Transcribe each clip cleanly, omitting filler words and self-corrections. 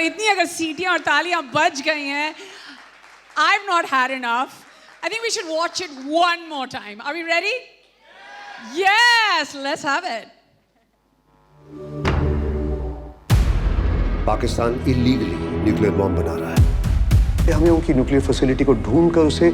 इतनी अगर सीटियां और तालियां बज गई हैं, I've not had enough. I think we should watch it one more time. Are we ready? Yes, let's have it. Pakistan illegally nuclear bomb बना रहा है। हमें उनकी न्यूक्लियर फैसिलिटी को ढूंढकर उसे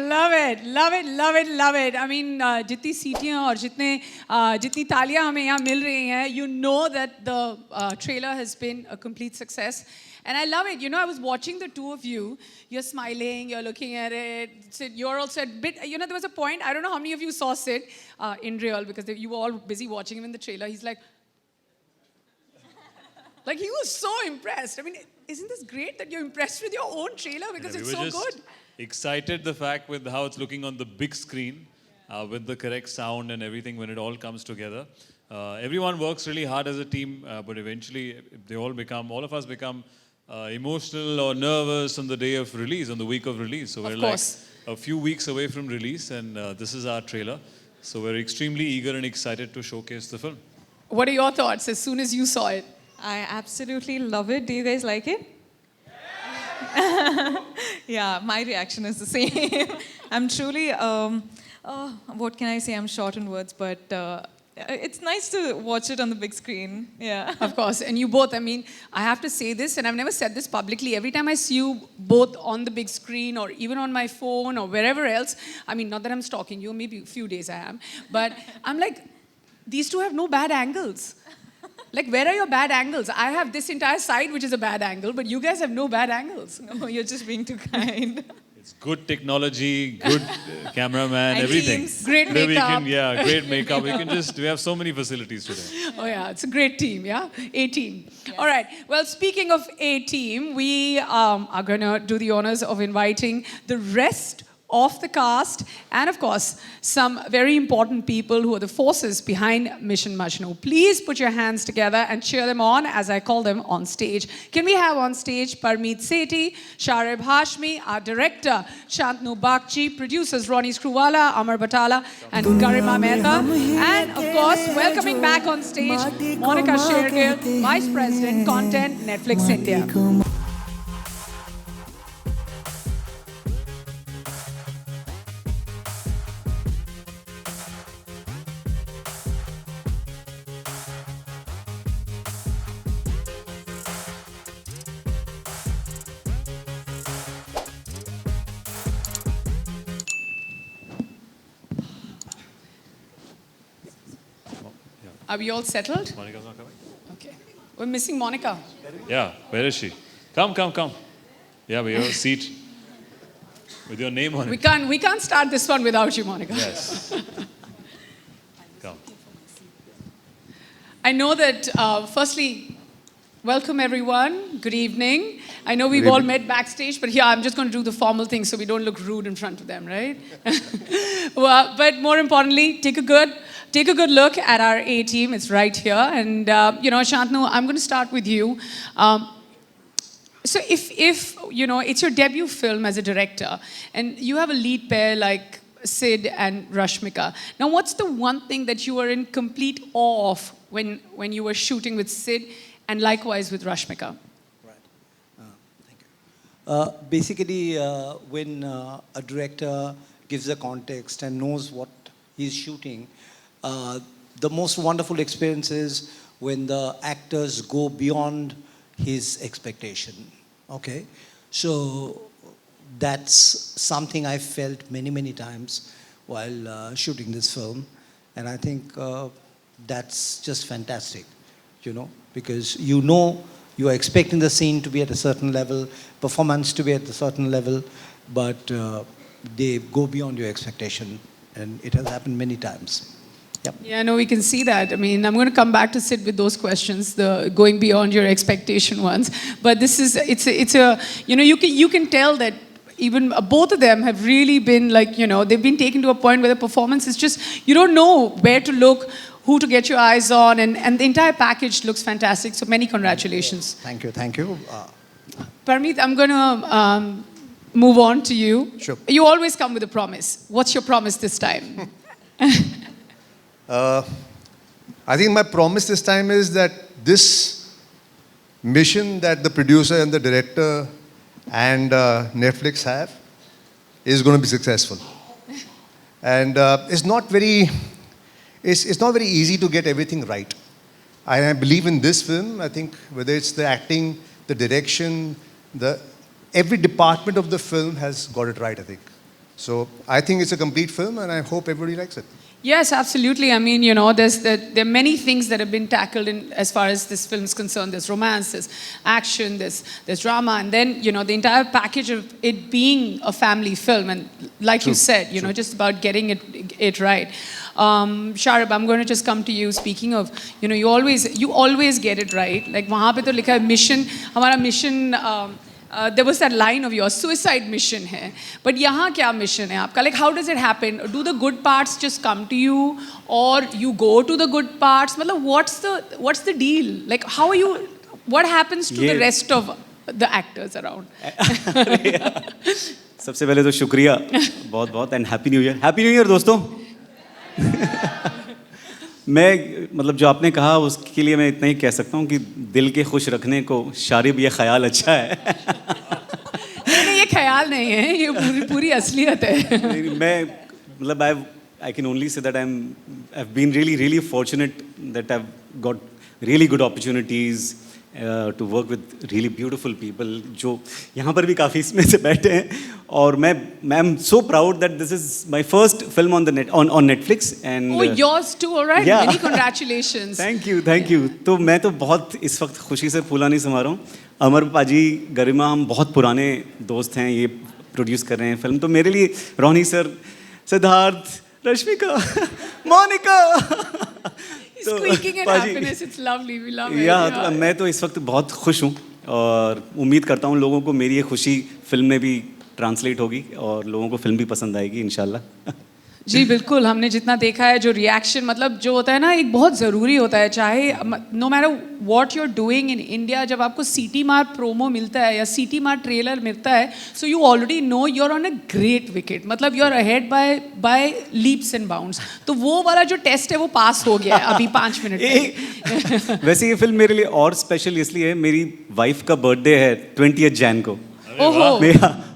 Love it, love it, love it, love it. I mean, जितनी सीटियां और जितनी तालियां हमें यहाँ मिल रही हैं, you know that the trailer has been a complete success. And I love it. You know, I was watching the two of you. You're smiling, you're looking at it. Sid, you're also a bit, you know, there was a point, I don't know how many of you saw Sid in real, because you were all busy watching him in the trailer. He's like he was so impressed. I mean, isn't this great that you're impressed with your own trailer because it's so good? Excited the fact with how it's looking on the big screen, with the correct sound and everything when it all comes together. Everyone works really hard as a team, but eventually all of us become emotional or nervous on the day of release, on the week of release. So we're like a few weeks away from release, and this is our trailer. So we're extremely eager and excited to showcase the film. What are your thoughts as soon as you saw it? I absolutely love it. Do you guys like it? Yeah, my reaction is the same. I'm truly, what can I say? I'm short in words, but it's nice to watch it on the big screen. Yeah. Of course. And you both, I mean, I have to say this, and I've never said this publicly. Every time I see you both on the big screen or even on my phone or wherever else, I mean, not that I'm stalking you, maybe a few days I am, but I'm like, these two have no bad angles. Like, where are your bad angles? I have this entire side which is a bad angle, but you guys have no bad angles. No, you're just being too kind. It's good technology, good cameraman, everything. Teams. Great makeup. Great makeup. We have so many facilities today. Oh yeah, it's a great team, yeah? A-team. Yes. All right, well, speaking of A-team, we are going to do the honors of inviting the rest of the cast, and of course, some very important people who are the forces behind Mission Majnu. Please put your hands together and cheer them on as I call them on stage. Can we have on stage Parmeet Sethi, Sharib Hashmi, our director, Shantanu Bagchi, producers Ronnie Screwala, Amar Batala, and Garima Mehta, and of course, welcoming back on stage, Monica Shergill, Vice President, Content, Netflix India. Are we all settled? Monica's not coming? Okay. We're missing Monica. Yeah, where is she? Come. Yeah, we have a seat with your name on it. We can't start this one without you, Monica. Yes. Come. I know that, firstly, welcome everyone. Good evening. I know we've all met backstage, but here I'm just going to do the formal thing so we don't look rude in front of them, right? Well, but more importantly, take a good look at our A-team. It's right here. And, Shantanu, I'm going to start with you. So if it's your debut film as a director, and you have a lead pair like Sid and Rashmika. Now, what's the one thing that you were in complete awe of when you were shooting with Sid, and likewise with Rashmika? Thank you. Basically, when a director gives a context and knows what he's shooting, the most wonderful experience is when the actors go beyond his expectation. Okay? So that's something I felt many times while shooting this film. And I think that's just fantastic, because you are expecting the scene to be at a certain level, performance to be at a certain level, but they go beyond your expectation. And it has happened many times. Yep. Yeah, no, we can see that. I mean, I'm going to come back to Sid with those questions, the going beyond your expectation ones. But this is, you can tell that even both of them have really been they've been taken to a point where the performance is just, you don't know where to look, who to get your eyes on, and the entire package looks fantastic. So many congratulations. Thank you, thank you. Parmeet, I'm going to move on to you. Sure. You always come with a promise. What's your promise this time? I think my promise this time is that this mission that the producer and the director and Netflix have is going to be successful. And it's not very easy to get everything right. I believe in this film. I think whether it's the acting, the direction, every department of the film has got it right, I think. So I think it's a complete film, and I hope everybody likes it. Yes, absolutely. I mean, you know, there are many things that have been tackled in as far as this film is concerned. There's romance, there's action, there's drama, and then, you know, the entire package of it being a family film, and like you said, you know, just about getting it right. Sharab, I'm going to just come to you. Speaking of, you know, you always get it right. Like वहाँ पे तो लिखा है mission, हमारा mission. There was that line of yours, suicide mission hai. But यहाँ क्या mission है आपका? Like, how does it happen? Do the good parts just come to you, or you go to the good parts? मतलब what's the deal? Like, how are you? What happens to the rest of the actors around? सबसे पहले तो शुक्रिया बहुत and happy new year दोस्तों. मैं मतलब जो आपने कहा उसके लिए मैं इतना ही कह सकता हूँ कि दिल के खुश रखने को शारिब ये ख्याल अच्छा है. नहीं, ये ख्याल नहीं है, ये पूरी असलियत है. मैं मतलब I can only say that I've been really fortunate that I've got really good opportunities to work with really beautiful people जो यहाँ पर भी काफ़ी इसमें से बैठे हैं, और I'm so proud that this is my first film on Netflix, and yours too, all right. Yeah. Many congratulations. Thank you. तो मैं तो बहुत इस वक्त खुशी से फूला नहीं समा रहा हूँ. अमर पाजी, गरिमा, हम बहुत पुराने दोस्त हैं, ये प्रोड्यूस कर रहे हैं फिल्म, तो मेरे लिए Ronnie sir, Siddharth, Rashmika, Monika. Squeaking in happiness, it's lovely, we love it. तो मैं तो इस वक्त बहुत खुश हूँ, और उम्मीद करता हूँ लोगों को मेरी ये खुशी फिल्म में भी ट्रांसलेट होगी और लोगों को फिल्म भी पसंद आएगी इंशाल्लाह. जी बिल्कुल, हमने जितना देखा है जो रिएक्शन, मतलब जो होता है ना, एक बहुत ज़रूरी होता है. चाहे no matter what you are doing in India, जब आपको सीटी मार प्रोमो मिलता है या सीटी मार ट्रेलर मिलता है, so you already know you are on a great wicket. मतलब you are ahead by leaps and bounds. तो वो वाला जो टेस्ट है वो पास हो गया है अभी 5 मिनट में. वैसे ये फिल्म मेरे लिए और स्पेशल इसलिए है, मेरी वाइफ का बर्थडे है 20 जैन को. ओहो.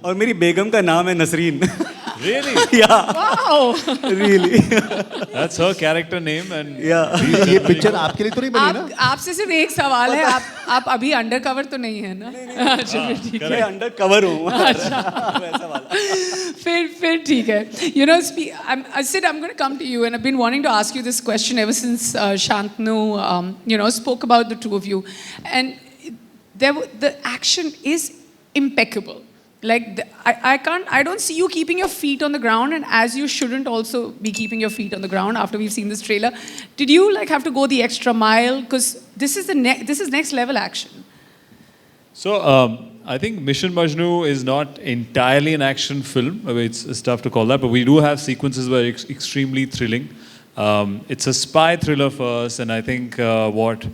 और मेरी बेगम का नाम है Nasreen. Really? Yeah. Wow. Really. That's her character name, and ये पिक्चर आपके लिए तो नहीं बनी ना? आपसे सिर्फ एक सवाल है, आप अभी अंडर कवर तो नहीं है ना? अच्छा ठीक है. मैं अंडर कवर हूँ. फिर ठीक है. You know, Sid, I'm going to come to you, and I've been wanting to ask you this question ever since Shantanu, you know, spoke about the two of you, and the action is impeccable. Like, I don't see you keeping your feet on the ground, and as you shouldn't also be keeping your feet on the ground after we've seen this trailer. Did you like have to go the extra mile? Because this is next level action. So I think Mission Majnu is not entirely an action film. I mean, it's tough to call that, but we do have sequences where it's extremely thrilling. It's a spy thriller first, and I think what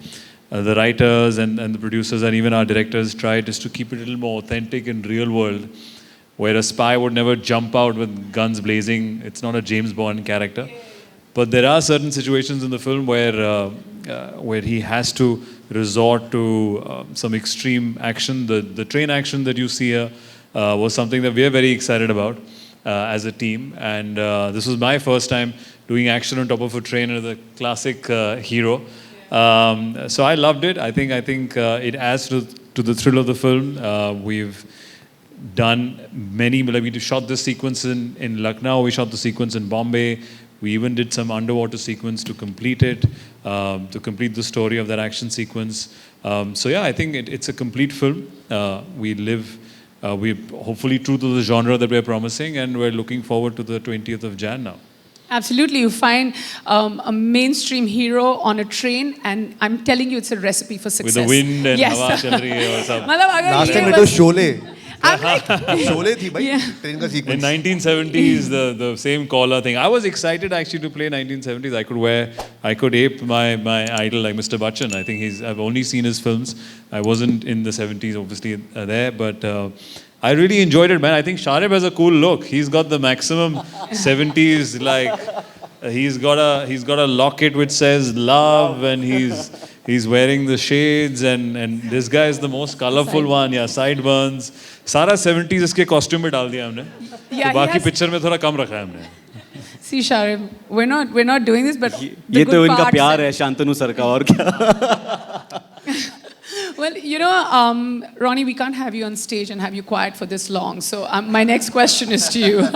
the writers and the producers and even our directors tried is to keep it a little more authentic and real world, where a spy would never jump out with guns blazing. It's not a James Bond character. But there are certain situations in the film where he has to resort to some extreme action. The train action that you see here was something that we are very excited about as a team. And this was my first time doing action on top of a train as a classic hero. So I loved it. I think it adds to the thrill of the film. We've done many. We shot this sequence in Lucknow. We shot the sequence in Bombay. We even did some underwater sequence to complete it, to complete the story of that action sequence. So yeah, I think it's a complete film. We're hopefully true to the genre that we're promising, and we're looking forward to the 20th of Jan now. Absolutely. You find a mainstream hero on a train, and I'm telling you, it's a recipe for success. With the wind and hawa chal rahi hai or something. Last time it was Sholay. I'm like, Sholay थी भाई Yeah. Train का In sequence 1970s, the same collar thing. I was excited actually to play 1970s. I could ape my idol like Mr. Bachchan. I think I've only seen his films. I wasn't in the 70s, obviously, there, but I really enjoyed it, man. I think Sharib has a cool look. He's got the maximum 70s, like, he's got a locket which says love, and he's wearing the shades, and this guy is the most colorful one. Yeah, sideburns. सारा 70s इसके costume में डाल दिया हमने. Yeah, तो बाकी he has- picture में थोड़ा कम रखा है हमने. see, Sharib, we're not doing this, but the ये तो good इनका parts प्यार are- है शांतनु सर का और क्या. Well, you know, Ronnie, we can't have you on stage and have you quiet for this long. So my next question is to you.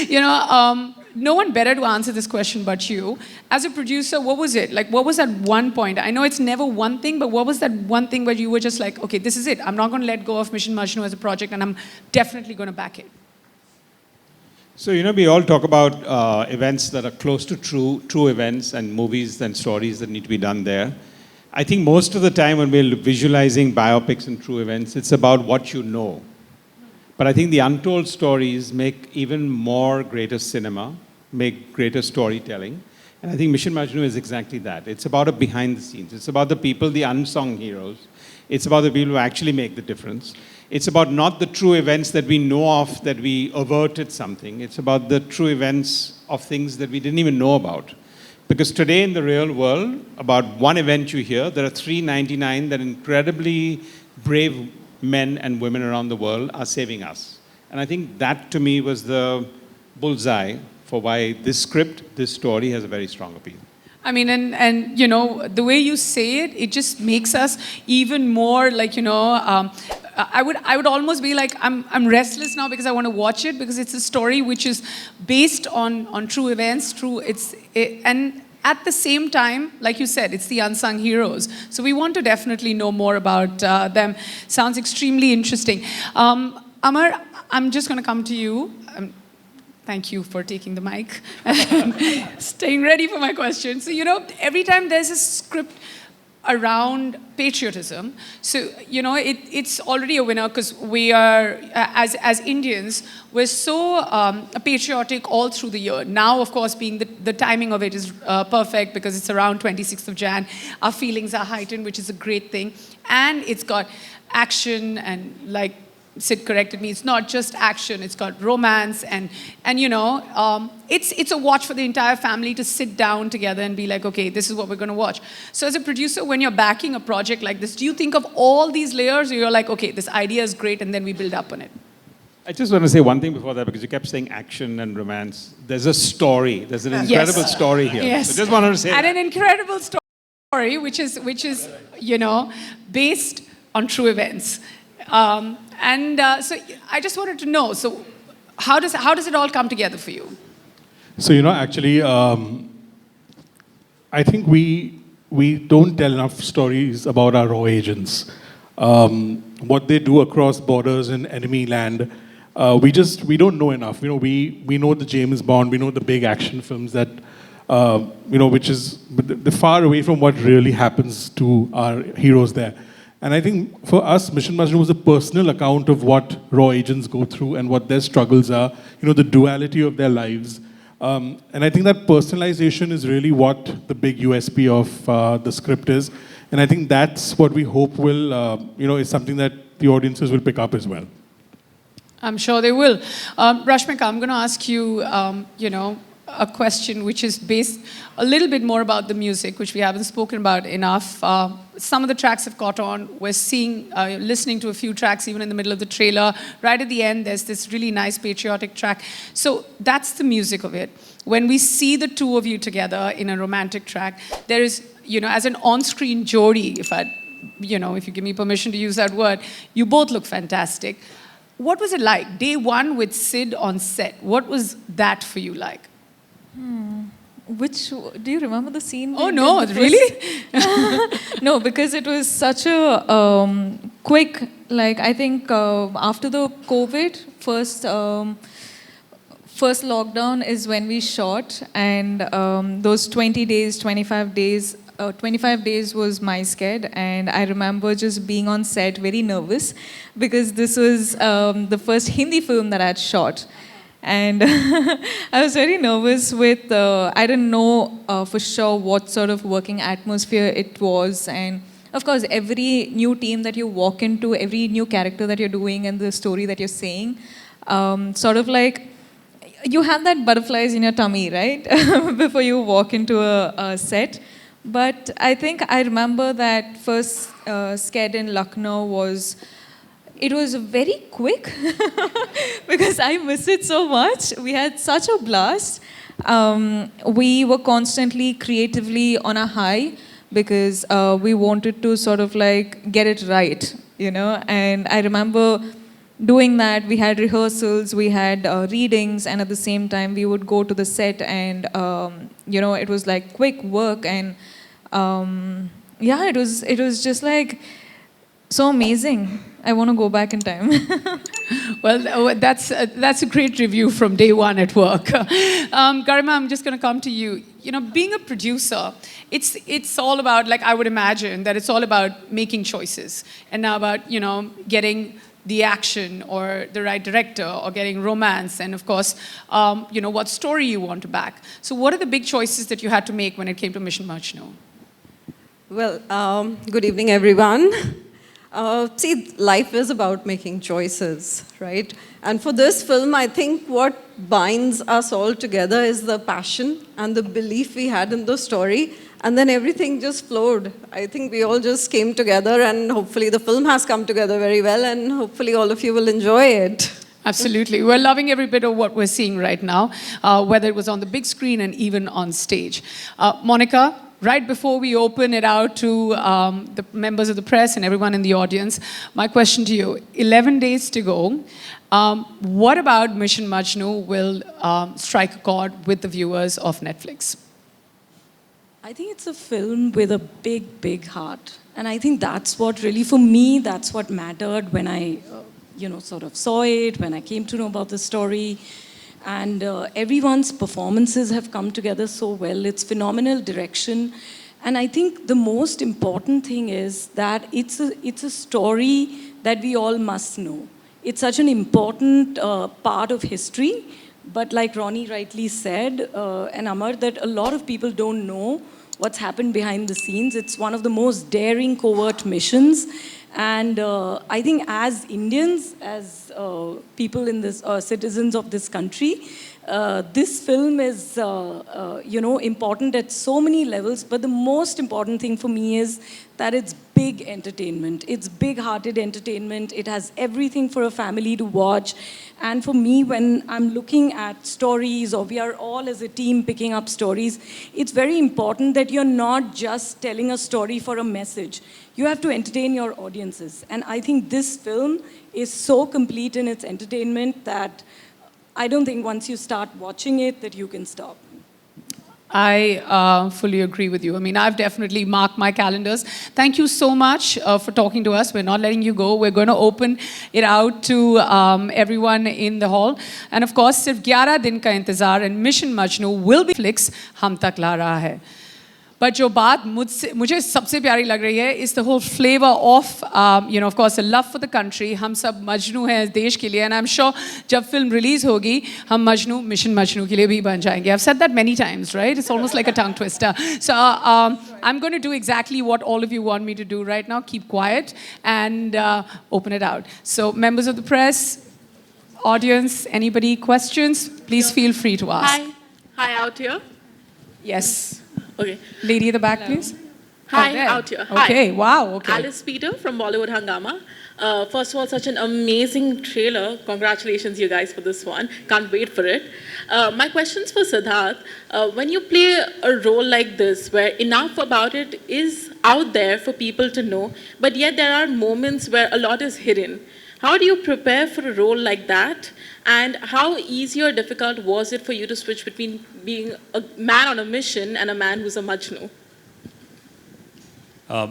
You know, no one better to answer this question but you. As a producer, what was it? Like, what was that one point? I know it's never one thing, but what was that one thing where you were just like, okay, this is it. I'm not going to let go of Mission Majnu as a project, and I'm definitely going to back it. So, you know, we all talk about events that are close to true events and movies and stories that need to be done there. I think most of the time when we're visualizing biopics and true events, it's about what you know. But I think the untold stories make even more greater cinema, make greater storytelling. And I think Mission Majnu is exactly that. It's about a behind the scenes. It's about the people, the unsung heroes. It's about the people who actually make the difference. It's about not the true events that we know of, that we averted something. It's about the true events of things that we didn't even know about. Because today in the real world, about one event you hear, there are 399 that incredibly brave men and women around the world are saving us. And I think that to me was the bullseye for why this script, this story has a very strong appeal. I mean, and you know, the way you say it, it just makes us even more like, you know, I would almost be like, I'm restless now because I want to watch it, because it's a story which is based on true events, and at the same time, like you said, it's the unsung heroes. So we want to definitely know more about them. Sounds extremely interesting. Amar, I'm just going to come to you. Thank you for taking the mic and staying ready for my question. So, you know, every time there's a script around patriotism, so, you know, it's already a winner, because we are, as Indians, we're so patriotic all through the year. Now, of course, being the timing of it is perfect, because it's around 26th of Jan. Our feelings are heightened, which is a great thing. And it's got action, and like Sid corrected me, it's not just action, it's got romance, and you know, it's a watch for the entire family to sit down together and be like, okay, this is what we're going to watch. So as a producer, when you're backing a project like this, do you think of all these layers, or you're like, okay, this idea is great, and then we build up on it? I just want to say one thing before that, because you kept saying action and romance. There's a story. There's an incredible story here. Yes. So just wanted to say And that. an incredible story, which is, you know, based on true events. So I just wanted to know, so how does it all come together for you? So, you know, actually, I think we don't tell enough stories about our raw agents. What they do across borders in enemy land, we don't know enough. You know, we know the James Bond, we know the big action films that, you know, which is they're far away from what really happens to our heroes there. And I think for us, Mission Majnu was a personal account of what raw agents go through and what their struggles are, you know, the duality of their lives. And I think that personalization is really what the big USP of the script is. And I think that's what we hope will, you know, is something that the audiences will pick up as well. I'm sure they will. Rashmika, I'm going to ask you, you know, a question which is based a little bit more about the music, which we haven't spoken about enough. Some of the tracks have caught on. We're listening to a few tracks even in the middle of the trailer. Right at the end, there's this really nice patriotic track. So that's the music of it. When we see the two of you together in a romantic track, there is, you know, as an on-screen jodi, if you give me permission to use that word, you both look fantastic. What was it like? Day one with Sid on set. What was that for you like? Do you remember the scene? Oh no, really? No, because it was such a quick, like I think after the COVID, first lockdown is when we shot, and those 20 days, 25 days, 25 days was my sked, and I remember just being on set very nervous because this was the first Hindi film that I had shot. And I was very nervous with, I didn't know for sure what sort of working atmosphere it was. And of course, every new team that you walk into, every new character that you're doing and the story that you're saying, sort of like, you have that butterflies in your tummy, right? Before you walk into a set. But I think I remember that first sked in Lucknow was very quick because I miss it so much. We had such a blast. We were constantly creatively on a high because we wanted to sort of like get it right, you know. And I remember doing that. We had rehearsals, we had readings, and at the same time we would go to the set and, you know, it was like quick work. And yeah, it was just like so amazing. I want to go back in time. Well, that's a great review from day one at work. Garima, I'm just going to come to you. You know, being a producer, it's all about, like I would imagine, that it's all about making choices and now about, you know, getting the action or the right director or getting romance and of course, you know, what story you want to back. So what are the big choices that you had to make when it came to Mission Majnu? Well, good evening, everyone. See, life is about making choices, right? And for this film, I think what binds us all together is the passion and the belief we had in the story. And then everything just flowed. I think we all just came together, and hopefully the film has come together very well, and hopefully all of you will enjoy it. Absolutely. We're loving every bit of what we're seeing right now, whether it was on the big screen and even on stage. Monica, right before we open it out to the members of the press and everyone in the audience, my question to you, 11 days to go. What about Mission Majnu will strike a chord with the viewers of Netflix? I think it's a film with a big, big heart. And I think that's what really, for me, that's what mattered when I, you know, sort of saw it, when I came to know about the story. And everyone's performances have come together so well. It's phenomenal direction. And I think the most important thing is that it's a story that we all must know. It's such an important part of history. But like Ronnie rightly said, and Amar, that a lot of people don't know what's happened behind the scenes. It's one of the most daring covert missions. And I think as Indians, as people in this, citizens of this country, this film is, you know, important at so many levels. But the most important thing for me is that it's big entertainment. It's big-hearted entertainment. It has everything for a family to watch. And for me, when I'm looking at stories, or we are all as a team picking up stories, it's very important that you're not just telling a story for a message. You have to entertain your audiences. And I think this film is so complete in its entertainment that I don't think once you start watching it that you can stop. I fully agree with you. I mean, I've definitely marked my calendars. Thank you so much for talking to us. We're not letting you go. We're going to open it out to everyone in the hall. And of course, सिर्फ 11 दिन का इंतजार and Mission Majnu will be Netflix हम तक ला रहा है. But जो बात मुझे सबसे प्यारी लग रही है is the whole flavor of, you know, of course, a love for the country. हम सब मजनू हैं देश के लिए, and I'm sure जब film release होगी, हम मजनू Mission Majnu के लिए भी बन जाएंगे. I've said that many times, right? It's almost like a tongue twister. So I'm going to do exactly what all of you want me to do right now. Keep quiet and open it out. So members of the press, audience, anybody questions? Please feel free to ask. Hi, out here. Yes. Okay. Lady at the back, please. Hi, there. out here. Okay, Hi. wow, okay. Alice Peter from Bollywood Hangama. First of all, such an amazing trailer. Congratulations, you guys, for this one. Can't wait for it. My question's for Sidharth. When you play a role like this, where enough about it is out there for people to know, but yet there are moments where a lot is hidden. How do you prepare for a role like that? And how easy or difficult was it for you to switch between being a man on a mission and a man who's a Majnu?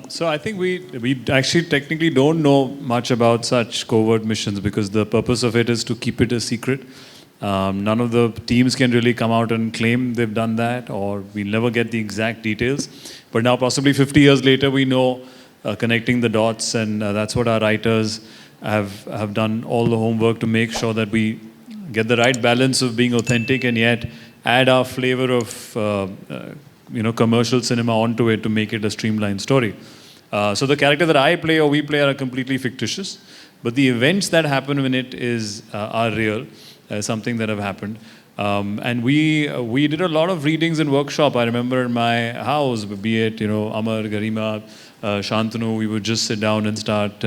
So I think we actually technically don't know much about such covert missions because the purpose of it is to keep it a secret. None of the teams can really come out and claim they've done that, or we'll never get the exact details. But now, possibly 50 years later, we know connecting the dots, and that's what our writers have done all the homework to make sure that we get the right balance of being authentic and yet add our flavor of commercial cinema onto it to make it a streamlined story. So the character that I play or we play are completely fictitious, but the events that happen in it are real, something that have happened. And we did a lot of readings and workshop. I remember in my house, be it Amar, Garima, Shantanu, we would just sit down and start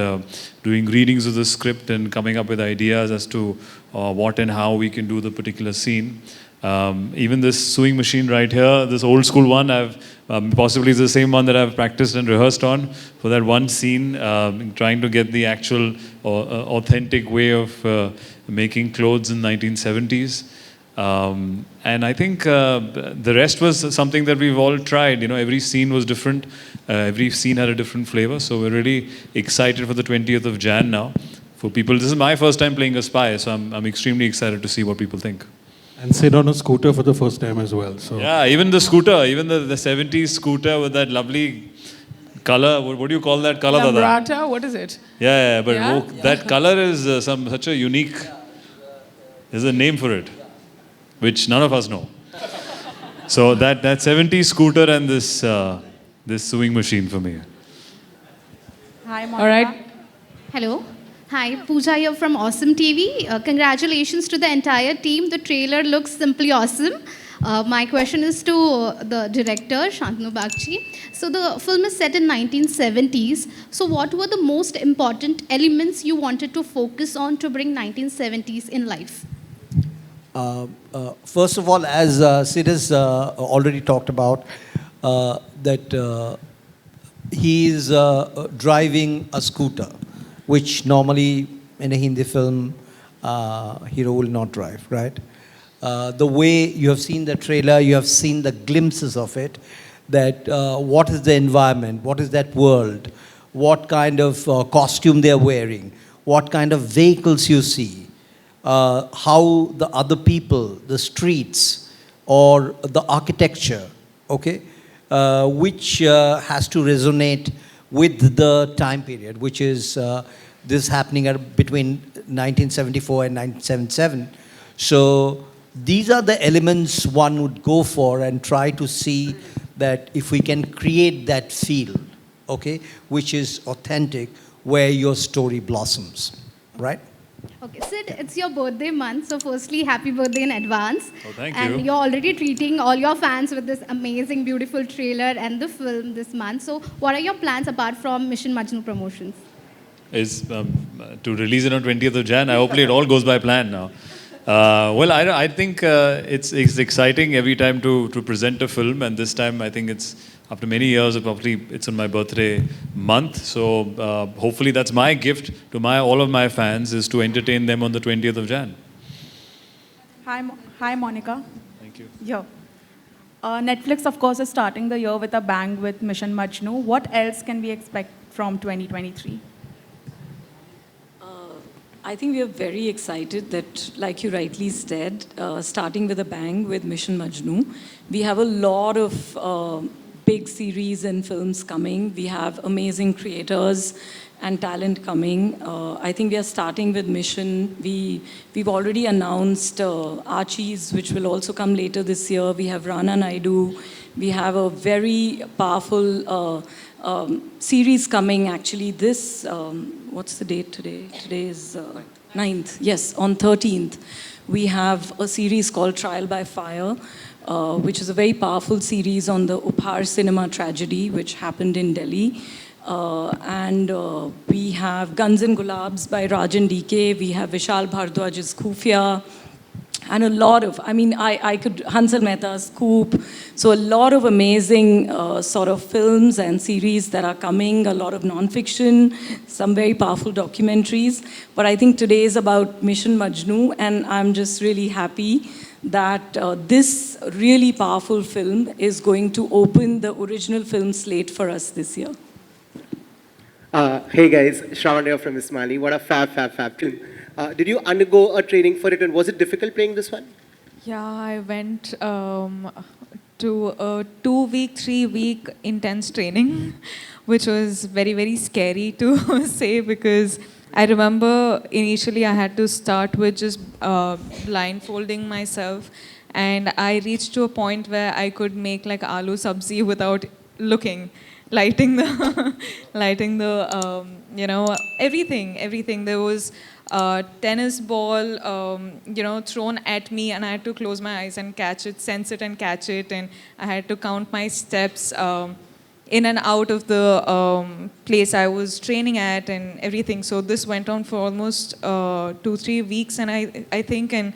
doing readings of the script and coming up with ideas as to what and how we can do the particular scene. Even this sewing machine right here, this old school one, I've possibly it's the same one that I've practiced and rehearsed on for that one scene, trying to get the actual authentic way of making clothes in 1970s. And I think the rest was something that we've all tried. Every scene was different. Every scene had a different flavor. So we're really excited for the 20th of Jan now. For people, this is my first time playing a spy, so I'm extremely excited to see what people think. And sit on a scooter for the first time as well. So yeah, even the scooter, even the 70s scooter with that lovely color. What do you call that color? Lambrata, what is it? Yeah, but that color is such a unique. There's a name for it, which none of us know. So that 70s scooter and this sewing machine for me. Hi, Monica. All right. Hello. Hi, Pooja here from Awesome TV. Congratulations to the entire team. The trailer looks simply awesome. My question is to the director, Shantanu Bagchi. So the film is set in 1970s. So what were the most important elements you wanted to focus on to bring 1970s in life? First of all, as Sid has already talked about, that he is driving a scooter, which normally in a Hindi film, hero will not drive, right? The way you have seen the trailer, you have seen the glimpses of it, that what is the environment, what is that world, what kind of costume they are wearing, what kind of vehicles you see, how the other people, the streets, or the architecture, okay, which has to resonate with the time period, which is this happening between 1974 and 1977. So these are the elements one would go for and try to see that if we can create that feel, okay, which is authentic, where your story blossoms, right? Okay, Sid, it's your birthday month, so firstly, happy birthday in advance. Oh, thank you. And you're already treating all your fans with this amazing, beautiful trailer and the film this month. So what are your plans apart from Mission Majnu promotions? Is to release it on 20th of Jan. Hopefully it all goes by plan now. Well, I think it's exciting every time to present a film, and this time I think it's after many years. It's on my birthday month, so hopefully that's my gift to all of my fans, is to entertain them on the 20th of Jan. Hi, Monica. Thank you. Yeah. Netflix, of course, is starting the year with a bang with Mission Majnu. What else can we expect from 2023? I think we are very excited that, like you rightly said, starting with a bang with Mission Majnu. We have a lot of big series and films coming. We have amazing creators and talent coming. I think we are starting with Mission. We've already announced Archies, which will also come later this year. We have Rana Naidu. We have a very powerful series coming actually this, what's the date today? Today is 9th. Yes, on 13th. We have a series called Trial by Fire, which is a very powerful series on the Upar cinema tragedy, which happened in Delhi. And we have Guns and Gulabs by Rajan DK. We have Vishal Bhardwaj's Khufia. And a lot of, I could, Hansal Mehta's Scoop. So a lot of amazing sort of films and series that are coming, a lot of non-fiction, some very powerful documentaries. But I think today is about Mission Majnu, and I'm just really happy that this really powerful film is going to open the original film slate for us this year. Hey guys, Shravan here from Ismaili. What a fab film. Did you undergo a training for it, and was it difficult playing this one? Yeah, I went to a 2-week, 3-week intense training, which was very, very scary to say, because I remember initially I had to start with just blindfolding myself, and I reached to a point where I could make like aloo sabzi without looking, lighting the, everything. There was a tennis ball, thrown at me, and I had to close my eyes and catch it, sense it and catch it, and I had to count my steps in and out of the place I was training at and everything. So this went on for almost 2-3 weeks, and I think, and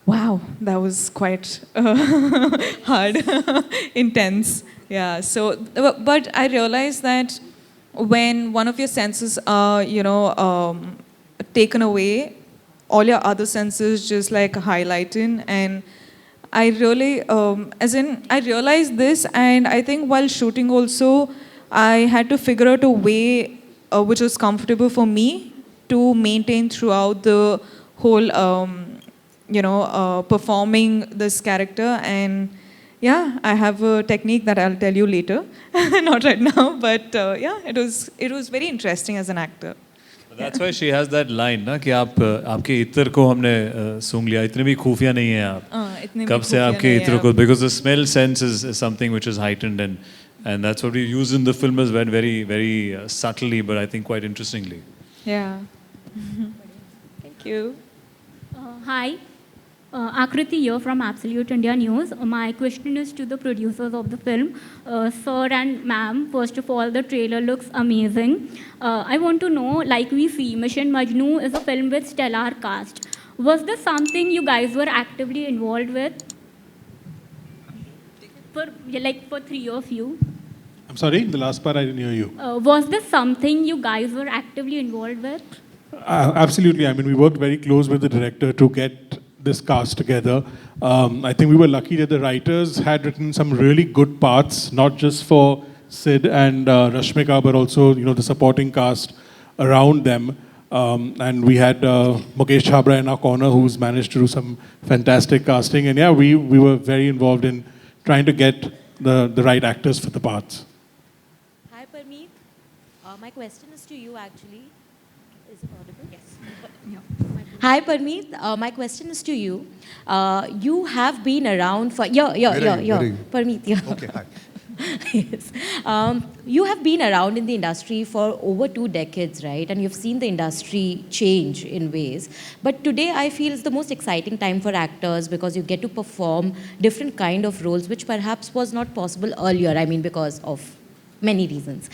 wow, that was quite hard, intense. Yeah. So, but I realized that when one of your senses are, taken away, all your other senses just like highlighten. And I really, I realized this, and I think while shooting also, I had to figure out a way which was comfortable for me to maintain throughout the whole, performing this character. And yeah, I have a technique that I'll tell you later, not right now, but yeah, it was very interesting as an actor. That's why she has that line, ना कि आपके इत्र को हमने सूंघ लिया, इतने भी खुफिया नहीं हैं आप. कब से आपके इत्र को, because the smell sense is something which is heightened, and that's what we use in the film as well, very, very subtly, but I think quite interestingly. Yeah. Thank you. Hi. Akriti here from Absolute India News. My question is to the producers of the film. Sir and ma'am, first of all, the trailer looks amazing. I want to know, like we see, Mission Majnu is a film with stellar cast. Was this something you guys were actively involved with? For three of you? I'm sorry, the last part I didn't hear you. Was this something you guys were actively involved with? Absolutely. I mean, we worked very close with the director to get this cast together. I think we were lucky that the writers had written some really good parts, not just for Sid and Rashmika, but also the supporting cast around them. And we had Mukesh Chabra in our corner, who's managed to do some fantastic casting. And yeah, we were very involved in trying to get the right actors for the parts. Hi, Parmeet. My question is to you, actually. Is it audible? Yes. Hi, Parmeet. My question is to you. You have been around for... Parmeet, yeah. Okay, hi. Yes. You have been around in the industry for over 2 decades, right? And you've seen the industry change in ways. But today, I feel is the most exciting time for actors because you get to perform different kind of roles, which perhaps was not possible earlier. I mean, because of many reasons.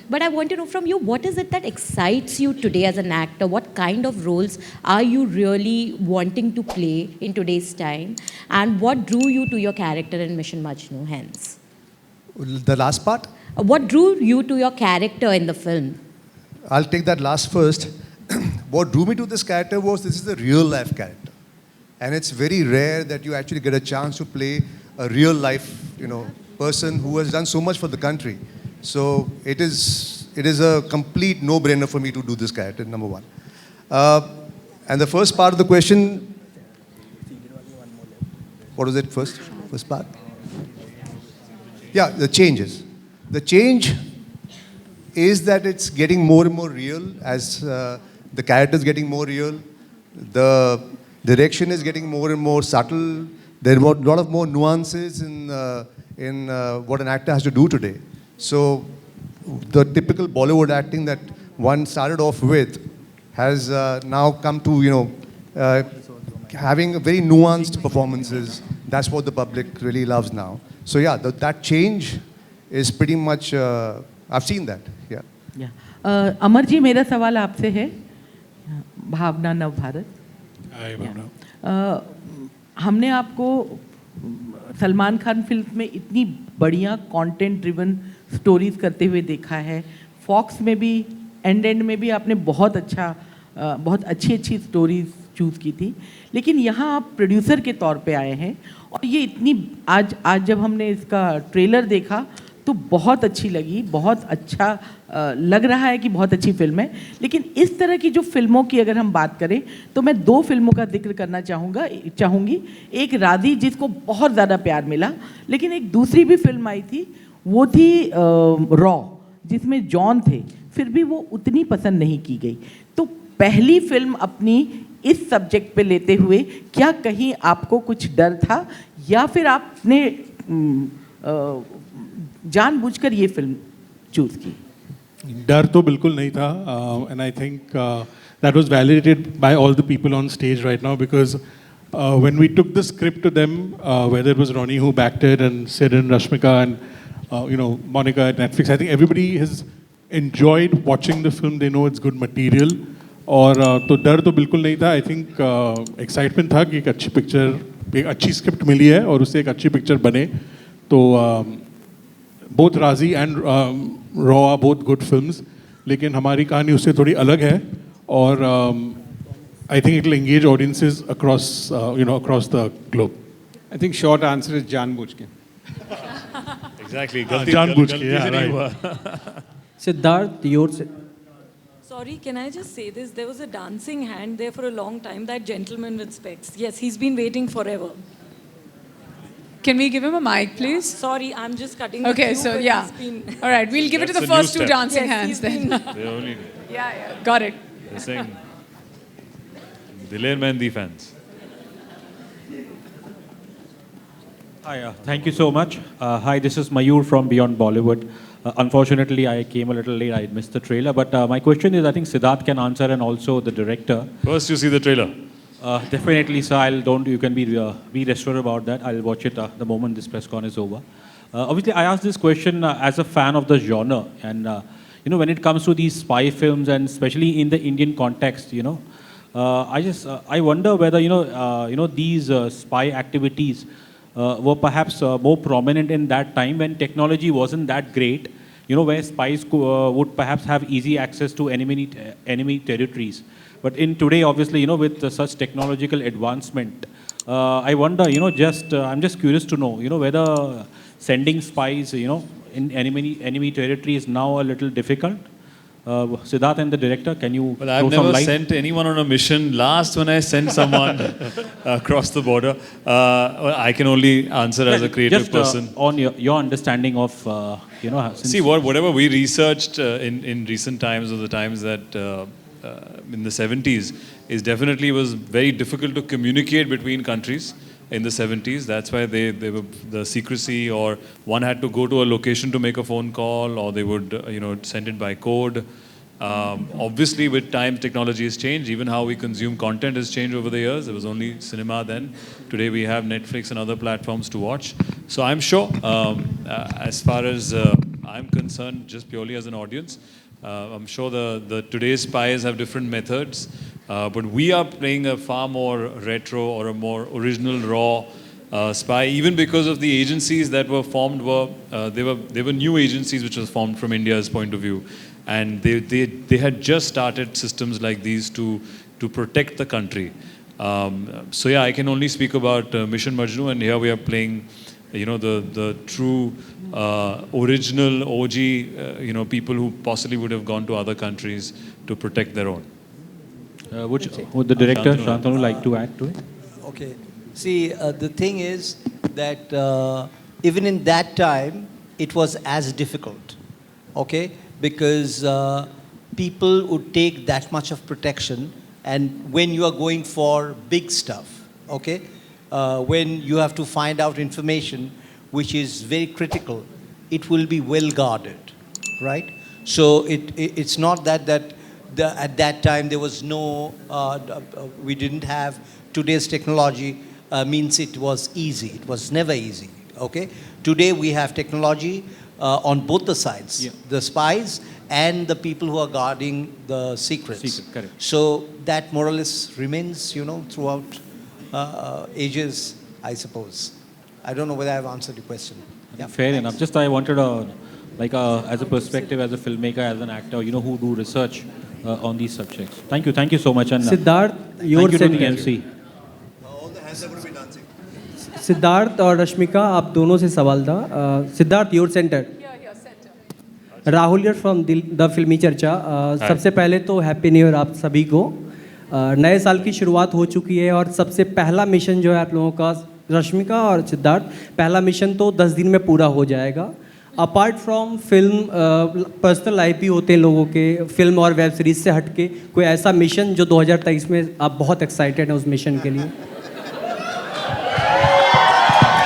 But I want to know from you, what is it that excites you today as an actor? What kind of roles are you really wanting to play in today's time? And what drew you to your character in Mission Majnu, hence? The last part? What drew you to your character in the film? I'll take that last first. What drew me to this character was this is a real life character. And it's very rare that you actually get a chance to play a real life, person who has done so much for the country. So it is a complete no-brainer for me to do this character, number one. And the first part of the question, what was it first? First part? Yeah, the changes. The change is that it's getting more and more real as the character is getting more real. The direction is getting more and more subtle. There are a lot of more nuances in what an actor has to do today. So the typical Bollywood acting that one started off with has now come to, having very nuanced performances. That's what the public really loves now. So yeah, that change is pretty much, I've seen that, yeah. Yeah. Amar ji, मेरा सवाल आपसे है, भावना नव Bharat. Hi, Bhavna. हमने आपको Salman Khan film में इतनी बढ़िया कंटेंट ड्रिवन स्टोरीज करते हुए देखा है. फॉक्स में भी एंड में भी आपने बहुत अच्छी स्टोरीज चूज़ की थी. लेकिन यहाँ आप प्रोड्यूसर के तौर पे आए हैं और ये इतनी आज जब हमने इसका ट्रेलर देखा तो बहुत अच्छी लगी, बहुत अच्छा लग रहा है कि बहुत अच्छी फिल्म है। लेकिन इस तरह की जो फिल्मों की अगर हम बात करें तो मैं 2 फिल्मों का जिक्र करना चाहूँगी। एक राधी जिसको बहुत ज़्यादा प्यार मिला, लेकिन एक दूसरी भी फिल्म आई थी, वो थी रॉ, जिसमें जॉन थे, फिर भी वो उतनी पसंद नहीं की गई। तो पहली फिल्म अपनी इस सब्जेक्ट पे लेते हुए क्या कहीं आपको कुछ डर था, या फिर आपने जानबूझकर ये फिल्म चूज की? डर तो बिल्कुल नहीं था, and I think that was validated bye all the people on stage right now, because when we took the script to them, whether it was Ronnie who backed it and Sid and Rashmika and Monica at Netflix, I think everybody has enjoyed watching the film. They know it's good material. और तो डर तो बिल्कुल नहीं था. I think excitement था कि एक अच्छी पिक्चर, एक अच्छी स्क्रिप्ट मिली है और उससे एक अच्छी पिक्चर बने. तो बोथ राजी एंड रॉ आर बोथ गुड फिल्म्स, लेकिन हमारी कहानी उससे थोड़ी अलग है और I think it will engage audiences across across the globe. I think short answer is जानबूझ के. Exactly. जानबूझ के, yeah, right. Sidharth, your... Sorry, can I just say this? There was a dancing hand there for a long time. That gentleman with specs. Yes, he's been waiting forever. Can we give him a mic, please? Sorry, I'm just cutting. Okay, the so but yeah. he's been All right, we'll give it to the first 2 dancing hands then. They only. Yeah, got it. They're saying Diler Mehndi fans. Hi, thank you so much. Hi, this is Mayur from Beyond Bollywood. Unfortunately, I came a little late. I missed the trailer. But my question is, I think Sidharth can answer, and also the director. First, you see the trailer. Definitely, sir. You can be assured about that. I'll watch it the moment this press con is over. Obviously, I asked this question as a fan of the genre, and when it comes to these spy films, and especially in the Indian context, I wonder whether these spy activities were perhaps more prominent in that time when technology wasn't that great, where spies would perhaps have easy access to enemy territories. But in today, obviously, with such technological advancement, I wonder, I'm just curious to know, whether sending spies, in enemy territory is now a little difficult. Sidharth and the director, can you Well, I've throw some never light? sent anyone on a mission. Last when I sent someone across the border, I can only answer as a creative Just person. on your understanding of, since See, whatever we researched in recent times, or the times that in the 70s, is definitely was very difficult to communicate between countries in the 70s. That's why they were the secrecy, or one had to go to a location to make a phone call, or they would send it by code. Obviously, with time, technology has changed. Even how we consume content has changed over the years. There was only cinema then. Today we have Netflix and other platforms to watch. So I'm sure, as far as I'm concerned, just purely as an audience, I'm sure the today's spies have different methods, but we are playing a far more retro or a more original, raw spy. Even because of the agencies that were formed, they were new agencies which was formed from India's point of view, and they had just started systems like these to protect the country. So yeah, I can only speak about Mission Majnu, and here we are playing, the true original OG, people who possibly would have gone to other countries to protect their own. Would the director Shantanu like to add to it? Okay. See, the thing is that even in that time, it was as difficult, okay? Because people would take that much of protection, and when you are going for big stuff, okay? When you have to find out information which is very critical, it will be well guarded, right? So it's not that at that time there was no, we didn't have today's technology means it was easy. It was never easy, okay? Today we have technology on both the sides, the spies and the people who are guarding the secrets. Correct. So that more or less remains, throughout ages, I suppose. I don't know whether I've answered your question. Yeah, Fair enough. Just I wanted as a perspective, as a filmmaker, as an actor, who do research on these subjects. Thank you so much. And Sidharth, your thank you to the center. MC. All the hands are going to be dancing. Siddharth और रश्मिका, आप दोनों से सवाल था. Siddharth, your centre. Rahul here from the फिल्मी चर्चा। सबसे पहले तो हैप्पी न्यू ईयर आप सभी को। नए साल की शुरुआत हो चुकी है और सबसे पहला मिशन जो है आप लोगों का, रश्मिका और सिद्धार्थ, पहला मिशन तो 10 दिन में पूरा हो जाएगा। Apart from film, personal life भी होते हैं लोगों के, फिल्म और वेब सीरीज से हटके कोई ऐसा मिशन जो 2023 में आप बहुत एक्साइटेड हैं उस मिशन के लिए?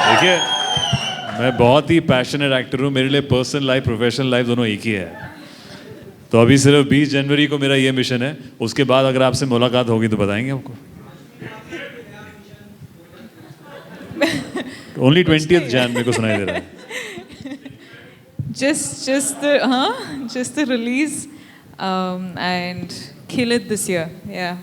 देखिए, मैं बहुत ही पैशनेट एक्टर हूँ, मेरे लिए पर्सनल लाइफ प्रोफेशनल लाइफ दोनों एक ही है। तो अभी सिर्फ 20 जनवरी को मेरा ये मिशन है, उसके बाद अगर आपसे मुलाकात होगी तो बताएंगे आपको। ओनली 20th जैन मेरे को सुनाई दे रहा है। Just the release and kill it this year. Yeah.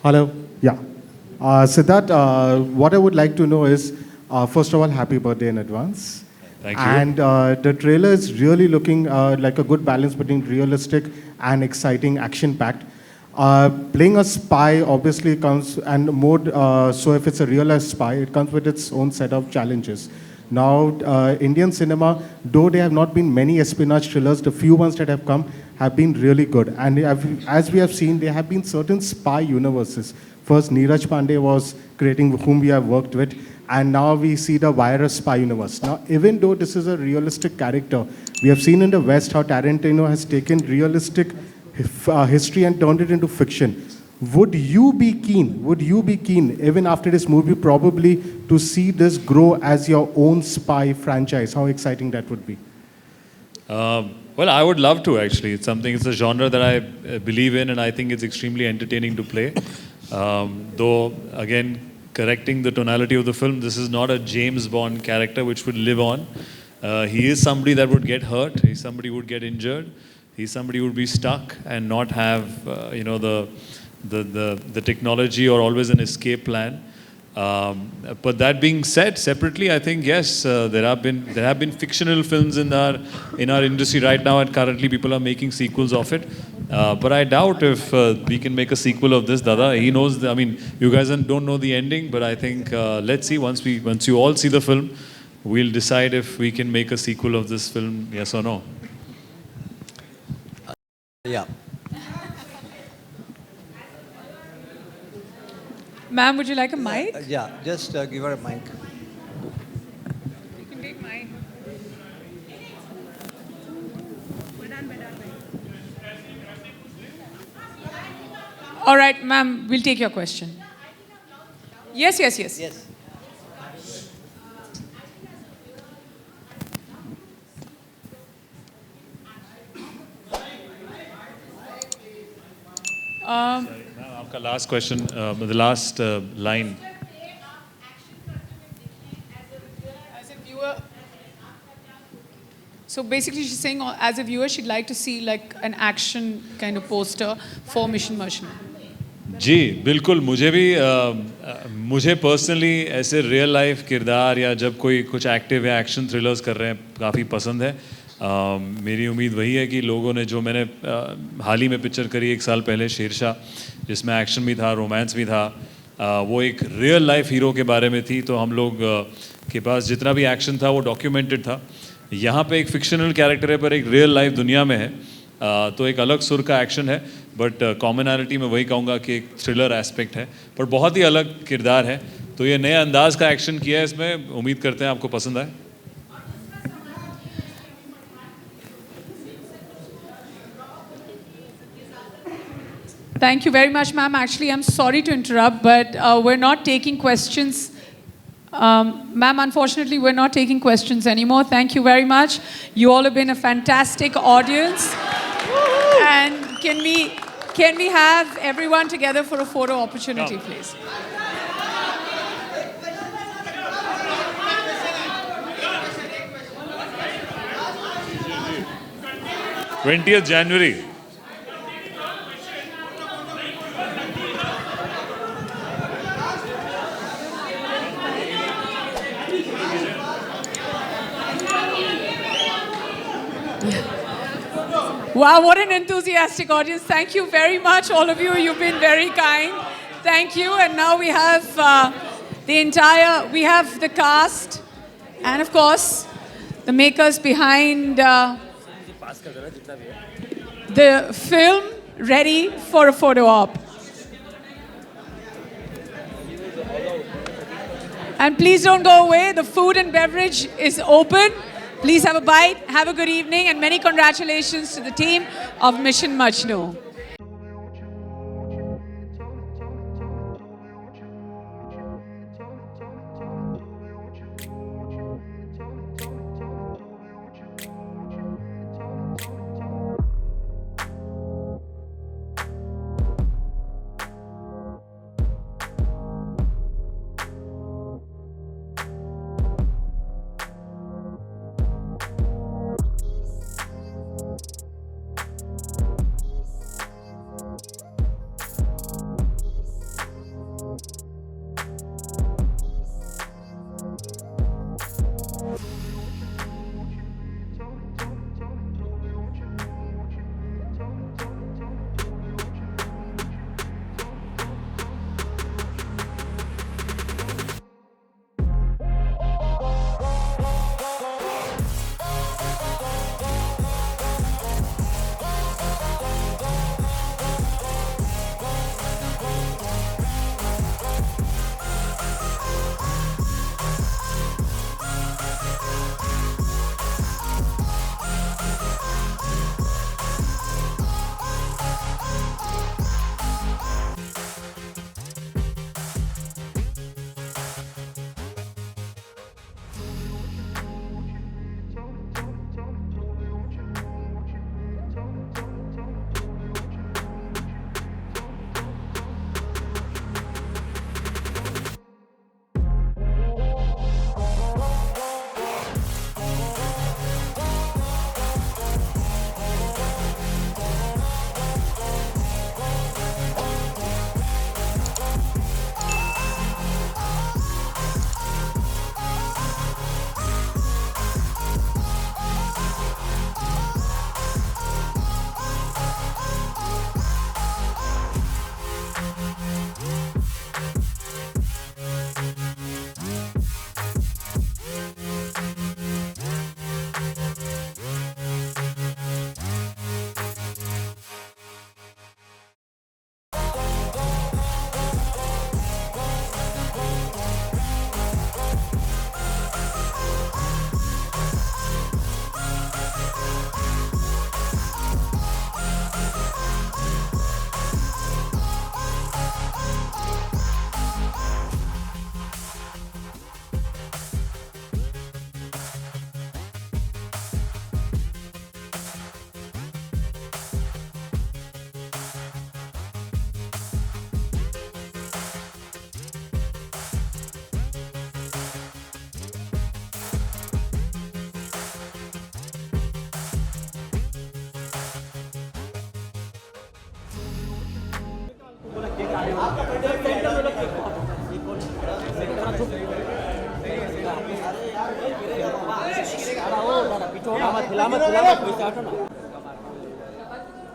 Hello. Yeah. Sidharth, what I would like to know is, first of all, happy birthday in advance. Thank you. And the trailer is really looking like a good balance between realistic and exciting, action-packed. Playing a spy obviously comes, and more so if it's a real-life spy, it comes with its own set of challenges. Now, Indian cinema, though there have not been many espionage thrillers, the few ones that have come have been really good. And as we have seen, there have been certain spy universes. First, Neeraj Pandey was creating, whom we have worked with, and now we see the virus spy universe. Now, even though this is a realistic character, we have seen in the West how Tarantino has taken realistic history and turned it into fiction. Would you be keen, even after this movie, probably to see this grow as your own spy franchise? How exciting that would be. Well, I would love to actually. It's a genre that I believe in, and I think it's extremely entertaining to play. Though, again, correcting the tonality of the film, this is not a James Bond character which would live on. He is somebody that would get hurt. He's somebody who would get injured. He's somebody who would be stuck and not have, the technology or always an escape plan. But that being said, separately, I think yes, there have been fictional films in our industry right now, and currently people are making sequels of it. But I doubt if we can make a sequel of this. Dada, he knows. You guys don't know the ending, but I think let's see once you all see the film, we'll decide if we can make a sequel of this film, yes or no. Yeah. Ma'am, would you like a mic? Yeah, just give her a mic. You can take mine. All right, ma'am, we'll take your question. Yes. Yes. आपका last question, the last line. As a viewer, so basically she's saying as a viewer she'd like to see like an action kind of poster for Mission Majnu. जी बिल्कुल, मुझे personally ऐसे real life किरदार या जब कोई कुछ active या action thrillers कर रहे हैं काफ़ी पसंद है। मेरी उम्मीद वही है कि लोगों ने, जो मैंने हाल ही में पिक्चर करी 1 साल पहले, शेरशाह, जिसमें एक्शन भी था, रोमांस भी था, वो एक रियल लाइफ हीरो के बारे में थी। तो हम लोग के पास जितना भी एक्शन था वो डॉक्यूमेंटेड था। यहाँ पे एक फिक्शनल कैरेक्टर है पर एक रियल लाइफ दुनिया में है, तो एक अलग सुर का एक्शन है, बट कॉमनैलिटी में वही कहूँगा कि एक थ्रिलर एस्पेक्ट है, पर बहुत ही अलग किरदार है। तो ये नए अंदाज का एक्शन किया है इसमें, उम्मीद करते हैं आपको पसंद आए। Thank you very much, ma'am. Actually, I'm sorry to interrupt, but we're not taking questions. Ma'am, unfortunately, we're not taking questions anymore. Thank you very much. You all have been a fantastic audience. And can we have everyone together for a photo opportunity, please? th January. Wow, what an enthusiastic audience. Thank you very much, all of you. You've been very kind. Thank you. And now we have we have the cast and of course, the makers behind the film ready for a photo op. And please don't go away. The food and beverage is open. Please have a bite, have a good evening, and many congratulations to the team of Mission Majnu.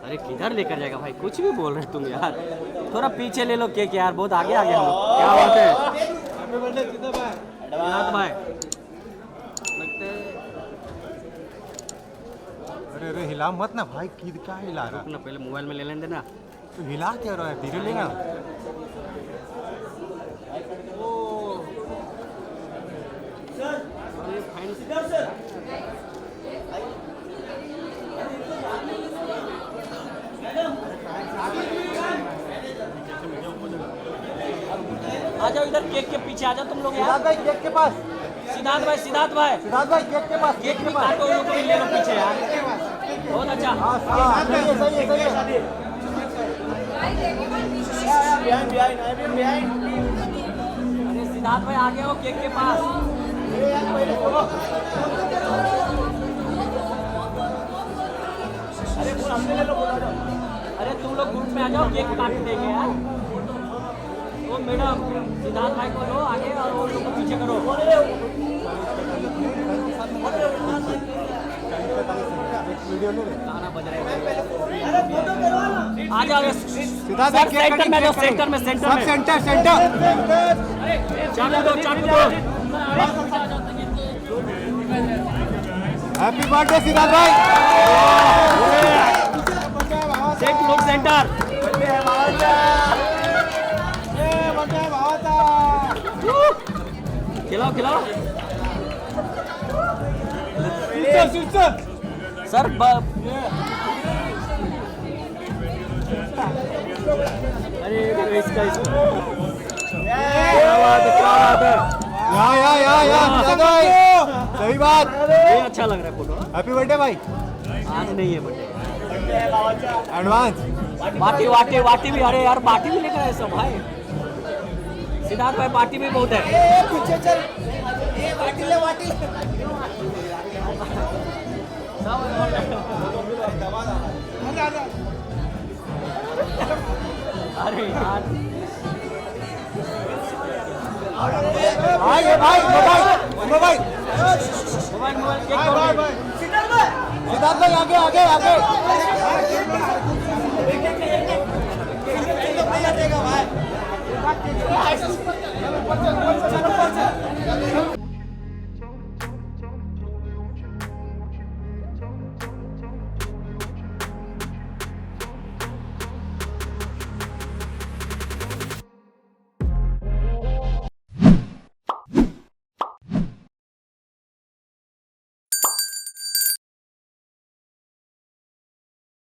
अरे किधर लेकर जाएगा भाई, कुछ भी बोल रहे तुम यार, थोड़ा पीछे ले लो केक यार, बहुत आगे आ गया हम लोग। क्या बात है भाई, लगते अरे अरे हिला मत ना भाई, किद क्या हिला रहा ना, पहले मोबाइल में ले लेने देना। तो हिला क्या रहा है, धीरे लेना। आ जाओ इधर केक के पीछे आ जाओ तुम लोग यार। सिद्धार्थ भाई केक के पास, सिद्धार्थ भाई, सिद्धार्थ भाई केक के पास, केक भी काटो, लोग भी ले लो पीछे यार, बहुत अच्छा। अरे सिद्धार्थ भाई आगे हो केक के पास। अरे तुम लोग ग्रुप में आ जाओ, केक काट देंगे यार। वो मैडम सिद्धार्थ भाई को लो आगे और वो लोग को पीछे करो। गाना बज रहा है। आ जाओ सेंटर में, जो सेंटर में, सेंटर में, सेंटर चालू दो, चालू दो। हैप्पी बर्थडे सिद्धार्थ भाई। सेंटर खिलाओ खिलाओ सर। अरे इसका क्या बात है। सही बात, ये अच्छा लग रहा है फोटो। हैप्पी बर्थडे भाई। आज नहीं है बर्थडे, एडवांस पार्टी वाटी वाटी भी। अरे यार पार्टी भी लेकर आए सब भाई। सिद्धार्थ भाई पार्टी भी बहुत है। पीछे चल, ये वाटी ले वाटी। अरे यार भाई भाई मोबाइल सिद्धार्थ भाई आगे आगे आगे। भाई